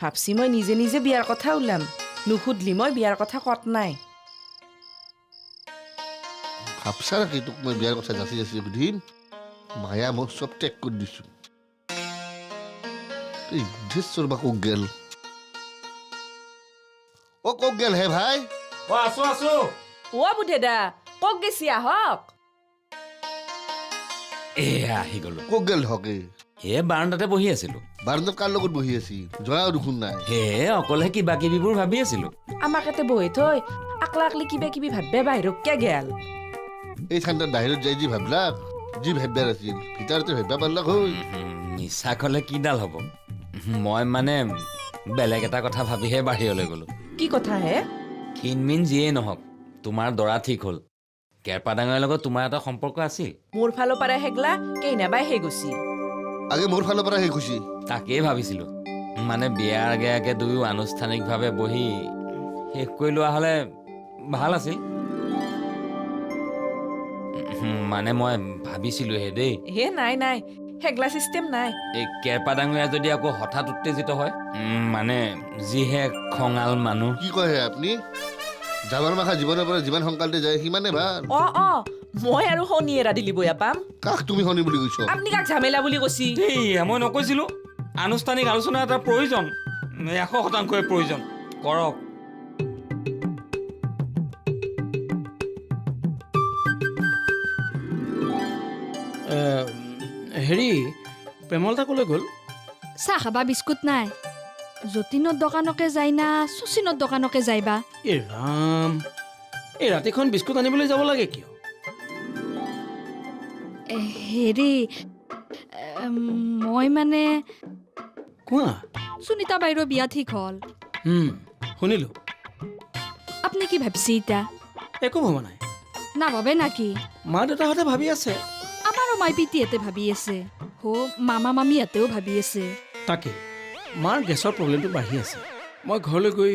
ভাবছি মই নিজে নিজে বিয়াৰ কথা ওলাম নুসুধলি মই বিয়াৰ কথা কত নাই ভাবছা নাকি তোক মই বিয়াৰ কথা যাচি যাচি সুধিম মায়া মোক চব টেক কৰি দিছো ধেশ্বৰ বা কক গেল ও কক গেল হে ভাই আছো ও বুধেদা কক গেছি আহক আহি গলো কক গেল হকে বাৰাণ্ডাতে বহি আছিলো বাৰাণ্ডাত কাৰ লগত বহি আছিল জয়াও দেখোন নাই অকলে কিবা কিবিবোৰ ভাবি আছিলো আমাক এতে বহি থৈ আকলা আকলি কিবা কিবি ভাববে বাহিৰক কে গেল এই ঠাণ্ডাত বাহিৰত যাই যি ভাবলাক যি ভাববাৰ আছিল ভিতৰতে ভাববা পাৰলাক হৈ মিছা কলে কিডাল হ'ব মই মানে বেলেগ এটা কথা ভাবিহে বাহিৰলৈ গলো কি কথা হে খিনমিন যিয়েই নহওক তোমাৰ দৰা ঠিক হ'ল কেৰপা ডাঙৰীৰ লগত তোমাৰ এটা সম্পৰ্ক আছিল মোৰ ফালৰ পৰা হেগলা কেইনাবাই হে গুচি আগে মোৰ ফালৰ পৰা শেষ হৈছে তাকেই ভাবিছিলো মানে বিয়াৰ আগে আগে দুয়ো আনুষ্ঠানিকভাৱে বহি শেষ কৰি লোৱা হ'লে ভাল আছিল মানে মই ভাবিছিলো হে দেই হে নাই নাই হেগলা চিষ্টেম নাই এই কেৰপা ডাঙৰীয়া যদি আকৌ হঠাৎ উত্তেজিত হয় মানে যিহে খঙাল মানুহ কি কয় হে আপুনি জাবৰ মাখা জীৱনৰ পৰা যিমান সোনকালে যায় সিমানে ভাল অ মই আৰু শনি এৰা দিলি বয়া পাম কাক তুমি শনি বুলি কৈছ আপুনি কাক ঝামেলা বুলি কৈছি মই নকৈছিলো আনুষ্ঠানিক আলোচনা এটা প্ৰয়োজন 100% প্ৰয়োজন কৰক হেৰি প্ৰেমলতা কলৈ গ'ল চাহ খাবা বিস্কুট নাই যতীনৰ দোকানকে যায় না শচীনৰ দোকানকে যায়বা এই ৰাম এই ৰাতিখন বিস্কুট আনিবলৈ যাব লাগে কিয় হেৰি মই মানে কোৱা সুনিতা বাইৰ বিয়া ঠিক হ'ল শুনিলো আপুনি কি ভাবছি এতিয়া একো ভবা নাই নাভাবে নাকি মা দেউতাহঁতে ভাবি আছে আমাৰো মাই পিতিহঁতে ভাবি আছে মামা মামীহঁতেও ভাবি আছে তাকে মাৰ গেছৰ প্ৰব্লেমটো বাঢ়ি আছে মই ঘৰলৈ গৈ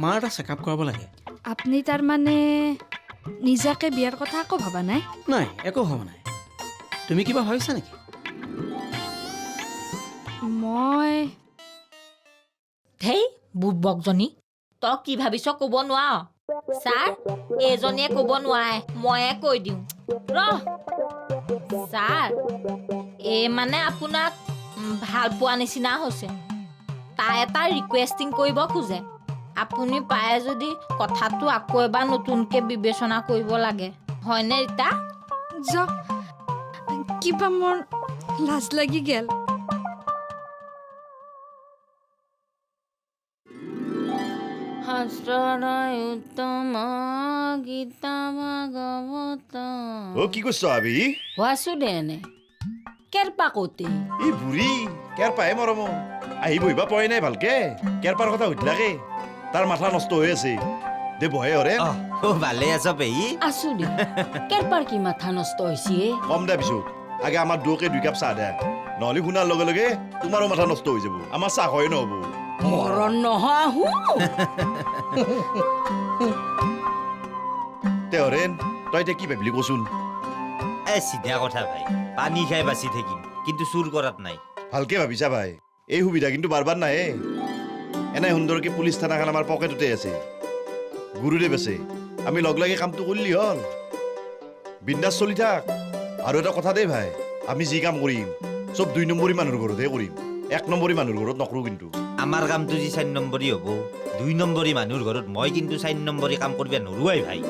মাৰ এটা চেকআপ কৰাব লাগে আপুনি তাৰমানে নিজাকে বিয়াৰ কথা আকৌ ভবা নাই নাই একো ভবা নাই তুমি কিবা ভাবিছা নেকি মই ধেই বুবকজনী তই কি ভাবিছ ক'ব নোৱাৰ ছাৰ এইজনীয়ে ক'ব নোৱাৰে ময়ে কৈ দিওঁ ৰহ ছাৰ এই মানে আপোনাক ভাল পোৱা নিচিনা হৈছে তাই এটা ৰিকুৱেষ্টিং কৰিব খোজে আপুনি পায় যদি কথাটো আকৌ এবাৰ নতুনকৈ বিবেচনা কৰিব লাগে হয়নে ৰীতা যাওক কিবা মোৰ লাজ লাগি গেল উত্তম গীতা ভাগৱত কি কৈছ আবি হোৱাছো দে এনে কেৰপা কতে ই বুঢ়ী কেৰপাহে মৰম আহি বহিবা পৰে নাই ভালকে কেৰপাৰ কথা সুধিলাকে তাৰ মাথা নষ্ট হৈ আছে দে বহে অৰে ভালে আছ পেহী আছো দে কেৰপাৰ কি মাথা নষ্ট হৈছে কম দে পিছত আগে আমাৰ দুয়োকে 2 কাপ চাহ দে নহ'লে শুনাৰ লগে লগে তোমাৰো মাথা নষ্ট হৈ যাব আমাৰ চাহ হয় নহ'ব মৰণ নহয় আহো তে হৰেণ তই এতিয়া কি ভাবিলি কচোন চিধা কথা ভাই পানী খাই বাচি থাকিম কিন্তু চুৰ কৰাত নাই ভালকে ভাবিছা ভাই এই সুবিধা কিন্তু বাৰ বাৰ নাহে এনে সুন্দৰকে পুলিচ থানাখন আমাৰ পকেটতে আছে গুৰুদেৱ আছে আমি লগ লাগি কামটো কৰিলি হ'ল বিন্দাছ চলি থাক আৰু এটা কথা দেই ভাই আমি যি কাম কৰিম চব 2 নম্বৰী মানুহৰ ঘৰতহে কৰিম 1 নম্বৰী মানুহৰ ঘৰত নকৰোঁ কিন্তু আমাৰ কামটো যি 4 নম্বৰী হ'ব 2 নম্বৰী মানুহৰ ঘৰত মই কিন্তু 4 নম্বৰী কাম কৰিব নোৱাৰোৱাই ভাই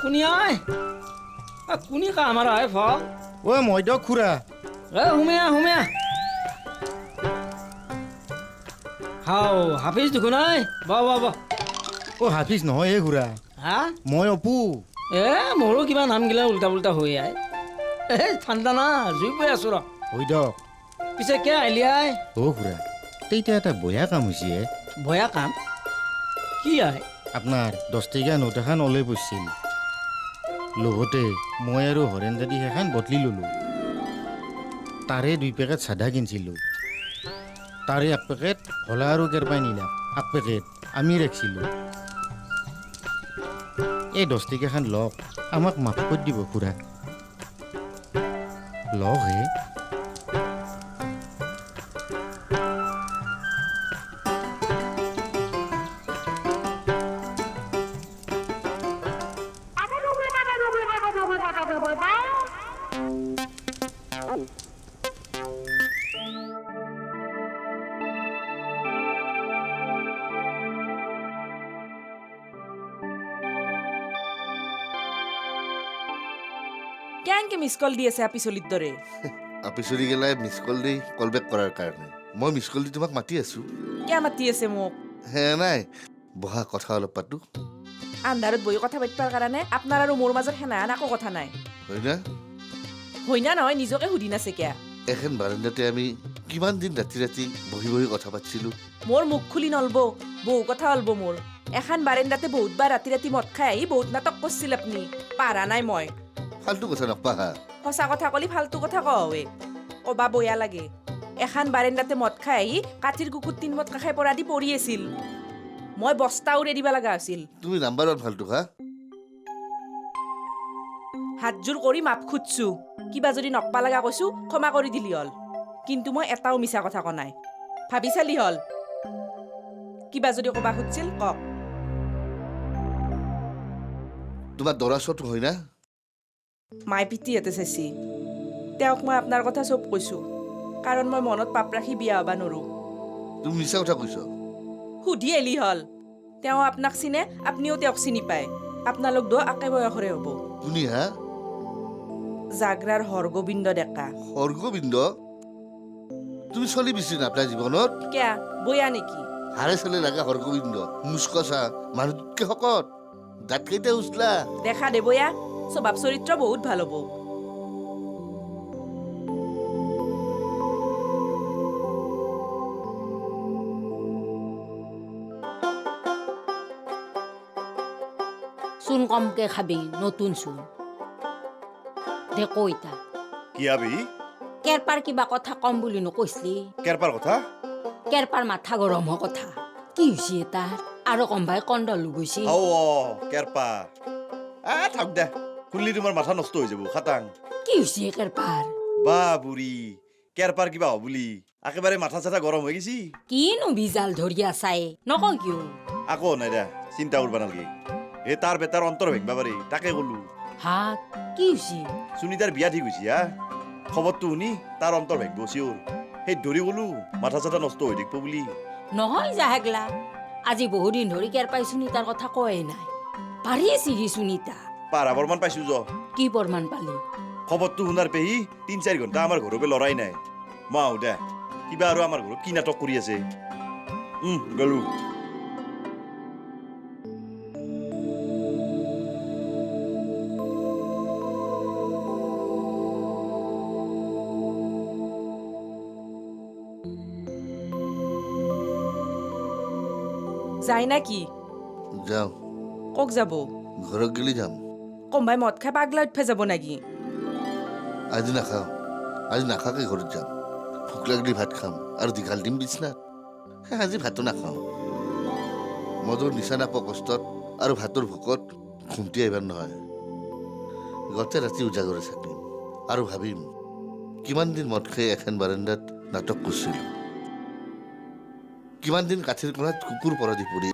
কোনি আই কোনি কা আমাৰ আই ফল মই দিয়ক খুৰা হুমেয়া হাও হাফিজ দেখোন আই বা হাফিজ নহয় খুৰা হা মই অপু মোৰো কিবা নামগিলা উল্টা পুল্টা হৈ আই ঠাণ্ডা না জুই পৰি আছো ৰ হৈ দিয়ক পিছে কে আহিলি আই খুৰা তেতিয়া এটা বয়া কাম হৈছে বয়া কাম কি আই আপোনাৰ 10 টকীয়া নোট এখন ওলাই পৰিছিল লগতে মই আৰু হৰেণ দাদী সেইখন বদলি ল'লোঁ তাৰে 2 পেকেট চাধা কিনিছিলোঁ তাৰে এক পেকেট ভলা আৰু কেৰপাই নিলাম এক পেকেট আমি ৰাখিছিলোঁ এই 10 টকাখান লওক আমাক মাফ কৰি দিব খুৰা লওক হে কেনকে মিছ কল দি আছে আপি চলিৰ দৰে আপি চলি গেলাই মিছ কল দি কল বেক কৰাৰ কাৰণে মই মিছ কল দি তোমাক মাতি আছো কিয় মাতি আছে মোক হে নাই বহা কথা অলপ পাতো আন্ধাৰত বহি কথা পাতিবৰ কাৰণে আপোনাৰ আৰু মোৰ মাজত সেনাহান একো কথা নাই হয় না হয় না নহয় নিজকে সুধি নাছে কিয়া এখন বাৰাণ্ডাতে আমি কিমান দিন ৰাতি ৰাতি বহি বহি কথা পাতিছিলো মোৰ মুখ খুলি নলব বহু কথা অলব মোৰ এখন বাৰাণ্ডাতে বহুতবাৰ ৰাতি ৰাতি মদ খাই আহি বহুত নাটক কৰিছিল আপুনি পাৰা নাই মই ফাল্টু কথা নকপা সঁচা কথা কলি ফাল্টু কথা কৱে কবা বয়া লাগে এখন বাৰাণ্ডাতে মদ খাই আহি কাঠিৰ কুকুৰ 3 মদ খাই পৰা দি পৰি আছিল মই বস্তা উৰে দিব লগা আছিল তুমি নাম্বাৰ 1 ফাল্টু হাতযোৰ কৰি মাপ খুজছো কিবা যদি নকপা লগা কৈছো ক্ষমা কৰি দিলি হল কিন্তু মই এটাও মিছা কথা কোৱা নাই ভাবি চালি হল কিবা যদি কবা খুজছিল কক তোমাৰ দৰা ছোৱালী হয় না মাই পিতৃহঁতে চাইছি তেওঁক মই আপোনাৰ কথা চব কৈছো কাৰণ মই মনত পাপ ৰাখি বিয়া হবা নৰো তুমি মিছা কথা কৈছ সুধি এলি হল তেওঁ আপোনাক চিনে আপুনিও তেওঁক চিনি পায় আপোনালোক দো একে বয়সৰে হ'ব শুনি হা জাগ্ৰাৰ হৰগোবিন্দ ডেকা হৰগোবিন্দ তুমি চলি বিচি নাপায় জীৱনত কিয়া বয়া নেকি হাৰে চলে লাগা হৰগোবিন্দ মুস্কচা মানুহতকে শকত দাঁত কেইটা উচলা দেখা দে বয়া স্বভাৱ চৰিত্ৰ বহুত ভাল হ'ব চোন কমকে খাবি নতুন চোন দে কইতা কি আবি কেৰপাৰ কিবা কথা কম বুলি নকৈছিলি কেৰপাৰ কথা কেৰপাৰ মাথা গৰম হোৱা কথা কি হৈছে তাৰ আৰু কম্বাই কণ্ডল গৈছে কেৰপা থাক দে শুনলি তোমাৰ মাথা নষ্ট হৈ যাব খাটাং কি হৈছে কেৰপাৰ বা বুঢ়ী কেৰপাৰ কিবা হ'ব বুলি একেবাৰে মাথা চাথা গৰম হৈ গৈছি কিনো বিজাল ধৰি আছাই নকওঁ কিয় আকৌ নাই দে চিন্তা কৰবা নালগে এই তাৰ বেটাৰ অন্তৰ ভাঙবা পাৰি তাকে ক'লো হাত কি হৈছে সুনীতাৰ বিয়া ঠিক হৈছে হা খবৰটো শুনি তাৰ অন্তৰ ভাঙব চিঞৰ সেই ধৰি ক'লো মাথা চাথা নষ্ট হৈ থাকিব বুলি নহয় জাহেগলা আজি বহুদিন ধৰি কেৰপাই সুনীতাৰ কথা কোৱাই নাই পাৰি চিৰি সুনীতা পাৰাবৰমান পাইছো য কি প্ৰমাণ পালি খবৰটো শুনাৰ পেহি 3-4 ঘণ্টা আমাৰ ঘৰৰ পৰা লৰাই নাই মই আহো দে কিবা আৰু আমাৰ ঘৰত কি নাটক কৰি আছে গলো যায় না কি যাওঁ কক যাব ঘৰত গেলি যাম কম্বাই মদ খাই পাগলা উঠফে যাব নাকি আজি নাখাওঁ আজি নাখাকে ঘৰত যাম ভোক লাগিলে ভাত খাম আৰু দীঘাল দিম বিচনাত আজি ভাতো নাখাওঁ মদৰ নিচা নাপাওঁ কষ্টত আৰু ভাতৰ ভোকত ঘুমটি আহিবাৰ নহয় গোটেই ৰাতি উজাগৰে থাকিম আৰু ভাবিম কিমান দিন মদ খাই এখন বাৰাণ্ডাত নাটক কৰিছিলোঁ কিমান দিন কাঠিৰ কোণাত কুকুৰ পৰাদি পৰি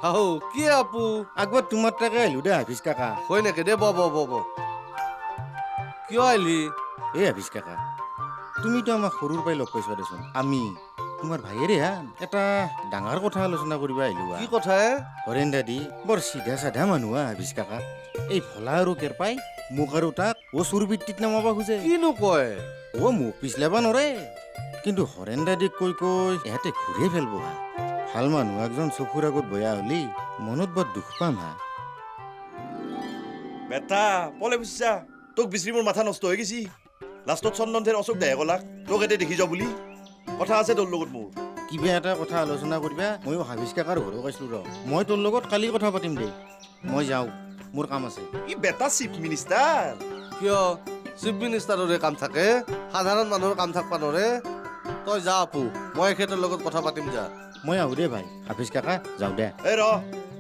আহো কি আপু আগত তোমাৰ তাকে আহিলো দে হাফিজ কাকা হয় নেকি দে বব কিয় আহিলি এই হাফিজ কাকা তুমিতো আমাক সৰুৰ পৰাই লগ পাইছা দেচোন আমি তোমাৰ ভাইয়েৰে হা এটা ডাঙৰ কথা আলোচনা কৰিব আহিলো কি কথা হে হৰেণ দাদী বৰ চিধা চাধা মানুহ হাফিজ কাকা এই ভলা আৰু কেৰপাই মোক আৰু তাক অ চুৰ বৃত্তিত নামাব খোজে কিনো কয় অ মোক পিছলাব নৰে কিন্তু হৰেণ দাদীক কৈ কৈ ইহঁতে ঘূৰে ফেলব হা ভাল মানুহ একজন চকুৰ আগত বয়া হলি মনত বৰ দুখ পাম হা বেটা পলে বুজিছা তোক বিচাৰি মোৰ মাথা নষ্ট হৈ গৈছি লাষ্টত চন্দনথেৰ অশোক দাহে ক'লাক তোক এতে দেখি যাওঁ বুলি কথা আছে তোৰ লগত মোৰ কিবা এটা কথা আলোচনা কৰিবা ময়ো হাফিজ কাকাৰ ঘৰক আছিলো ৰ মই তোৰ লগত কালি কথা পাতিম দে মই যাওঁ মোৰ কাম আছে ই বেটা চিফ মিনিষ্টাৰ কিয় চিফ মিনিষ্টাৰৰে কাম থাকে সাধাৰণ মানুহৰ কাম থাকবা নৰে তই যা আপু মই এখেতৰ লগত কথা পাতিম যা মই আহোঁ দে ভাই হাফিজ কাকা যাওঁ দে এই ৰ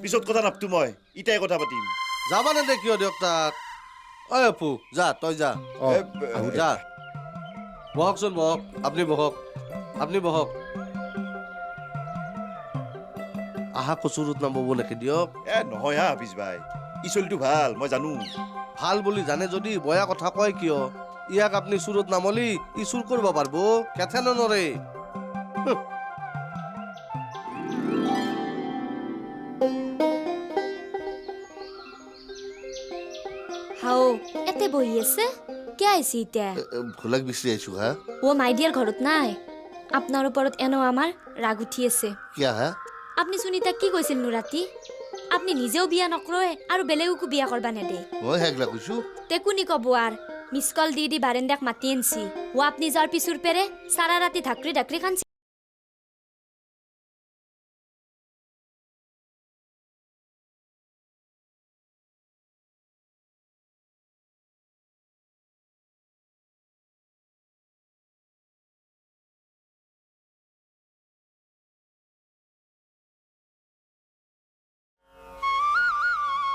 পিছত কথা নাপতো মই ইটাই কথা পাতিম যাবা নে দে কিয় দিয়ক তাত ঐ আপু যা তই যা অঁ এ, আহোঁ দে যা বহকচোন বহক আপুনি বহক আপুনি বহক আহা কচুৰত নামাব নেকি দিয়ক এ নহয় হা হাফিজ ভাই ই চলিটো ভাল মই জানো ভাল বুলি জানে যদি বয়া কথা কয় কিয় ইয়াক আপুনি চুৰত নামলি ই চুৰ কৰিব পাৰিব কেথেন নৰে হাও এতে বহি আছে কে আইছি এতিয়া ভোলাক বিচাৰি আহিছোঁ হা ও মাইডিয়াৰ ঘৰত নাই আপনাৰ ওপৰত এনো আমাৰ ৰাগ উঠি আছে কিয়া হা আপনি সুনিতাক কি কৈছিল নো ৰাতি আপনি নিজেও বিয়া নকৰয় আৰু বেলেগকো বিয়া কৰবা নেদে মই হেগলা কৈছোঁ তে কোনি কব আর মিস কল দি বারেন্দাক মাতি আনছি ও আপনি যার পিছুর পেরে সারা রাতি ধাকরি ধাকরি খানছি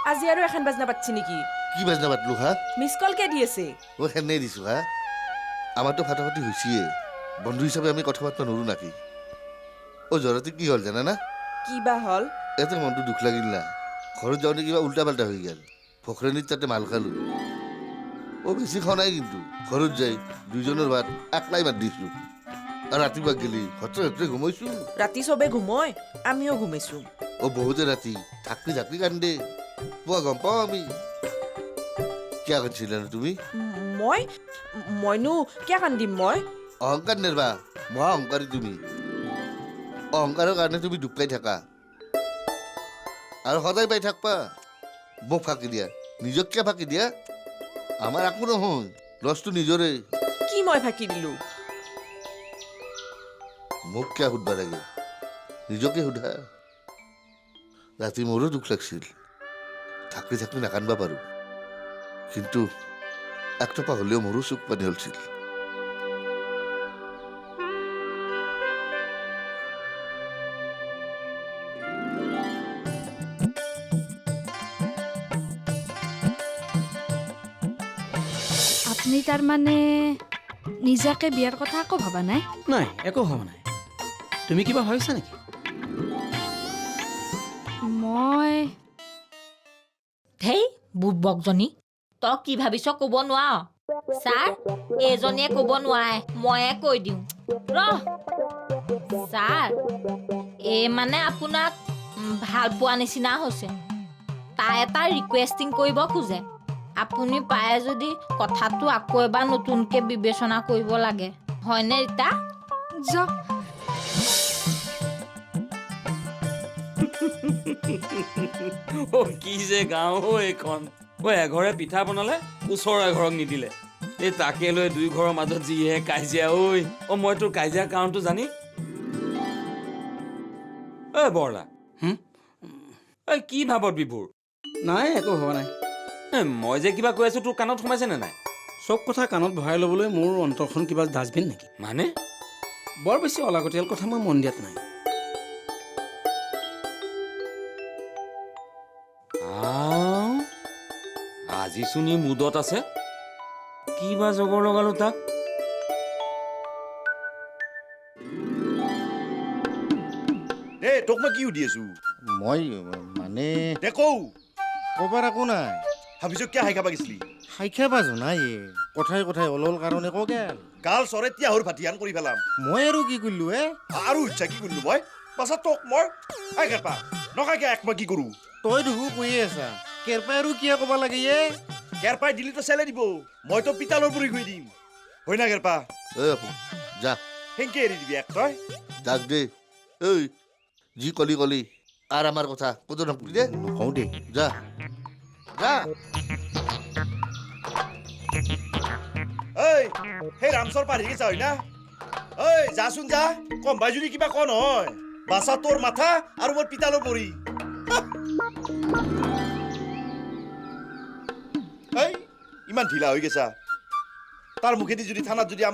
আজি আৰু এখন বাজনা পাতছি নেকি কি বাজনা পাতলোঁ হা মিছ কল কে দি আছে মই সেনেই দিছোঁ হা আমাৰতো ফাটাফাটি হৈছিয়ে বন্ধু হিচাপে আমি কথা পাতিব নোৱাৰোঁ নাকি অ' জৰাতি কি হ'ল জানা না কি বা হ'ল এতে মনটো দুখ লাগিল না ঘৰত যাওঁতে কিবা উল্টা পাল্টা হৈ গ'ল ফখৰাণীত তাতে মাল খালোঁ অ' বেছি খোৱা নাই কিন্তু ঘৰত যাই দুইজনৰ ভাত একলাই ভাত দিছোঁ আৰু ৰাতিপুৱা গেলি হতে হতে ঘুমাইছোঁ ৰাতি চবে ঘুময় আমিও ঘুমাইছো অ' বহুতে ৰাতি ঢাকৰি ঢাকৰি কান্দে পুৱা গম পাওঁ আমি কিয় কান্দিছিলা ন তুমি মইনো কিয় কান্দিম মই অহংকাৰ নেৰবা মহা অহংকাৰী তুমি অহংকাৰৰ কাৰণে তুমি দুখ পাই থাকা আৰু সদায় পাই থাকবা মোক ফাঁকি দিয়া নিজক কিয় ফাঁকি দিয়া আমাৰ একো নহয় লছটো নিজৰে কি মই ফাঁকি দিলো মোক কিয় সুধবা লাগে নিজকে সোধা ৰাতি মোৰো দুখ লাগছিল থাকি থাকি নাকান্দবা পাৰোঁ কিন্তু একটপা হ'লেও মোৰো চুক পানী হলছিল আপুনি তাৰমানে নিজাকে বিয়াৰ কথা আকৌ ভবা নাই নাই একো হোৱা নাই তুমি কিবা ভাবিছা নেকি মই ধেই বুবকজনী তই কি ভাবিছ ক'ব নোৱাৰ ছাৰ এইজনীয়ে ক'ব নোৱাৰে ময়ে কৈ দিওঁ ৰহ ছাৰ এই মানে আপোনাক ভাল পোৱা নিচিনা হৈছে তাই এটা ৰিকুৱেষ্টিং কৰিব খোজে আপুনি পায় যদি কথাটো আকৌ এবাৰ নতুনকৈ বিবেচনা কৰিব লাগে হয়নে ৰীতা যাওক কি যে গাঁও এইখন এঘৰে পিঠা বনালে ওচৰৰ এঘৰক নিদিলে এই তাকে লৈ দুই ঘৰৰ মাজত যিহে কাজিয়া ঐ মই তোৰ কাজিয়া কাৰণটো জানি বৰলা কি ভাবত বিভোৰ নাই একো হোৱা নাই মই যে কিবা কৈ আছো তোৰ কাণত সোমাইছে নে নাই চব কথা কাণত ভৰাই ল'বলৈ মোৰ অন্তৰখন কিবা ডাষ্টবিন নেকি মানে বৰ বেছি অলাগতিয়াল কথা মই মন দিয়াত নাই আজি চোন ই মুদত আছে কি বা জগৰ লগালো তাক এই তোক মই কি সুধি আছো মই মানে দে কৌ ক'বাৰ একো নাই ভাবিছ কিয় হাই খাবা গেছলি খাবা জনাই কথাই কথাই অলল কাৰণে ক গেল গাল চৰে তিয়াহৰ ভাটিয়ান কৰি পেলাম মই আৰু কি কৰিলো আৰু ইচ্ছা কি কৰিলো মই পাছত তোক মই আই কেৰপা নকাকে এক মই কি কৰো তই দেখো কৈয়ে আছা কেৰপাই আৰু কিয় ক'ব লাগে কেৰপাই দিলি তো চেলে দিব মইতো পিতালৰ পুৰি গৈ দিম হয় না কেৰপা ঐ আপু যা সেনকে এৰি দিবি এক তই যাক দে ঐ যি কলি আৰু আমাৰ কথা ক'তো নকলি দে নকওঁ দে যা যা ঐ সেই ৰামচৰ পাৰ গেছা হয় না ঐ যাচোন যা কম বাই যদি কিবা ক নহয় বাছা তোৰ মাথা আৰু মোৰ পিতালৰ পৰি ইমান ঢিলা হৈ গেছা তাৰ মুখেদি যদি থানাত যদি আমাৰ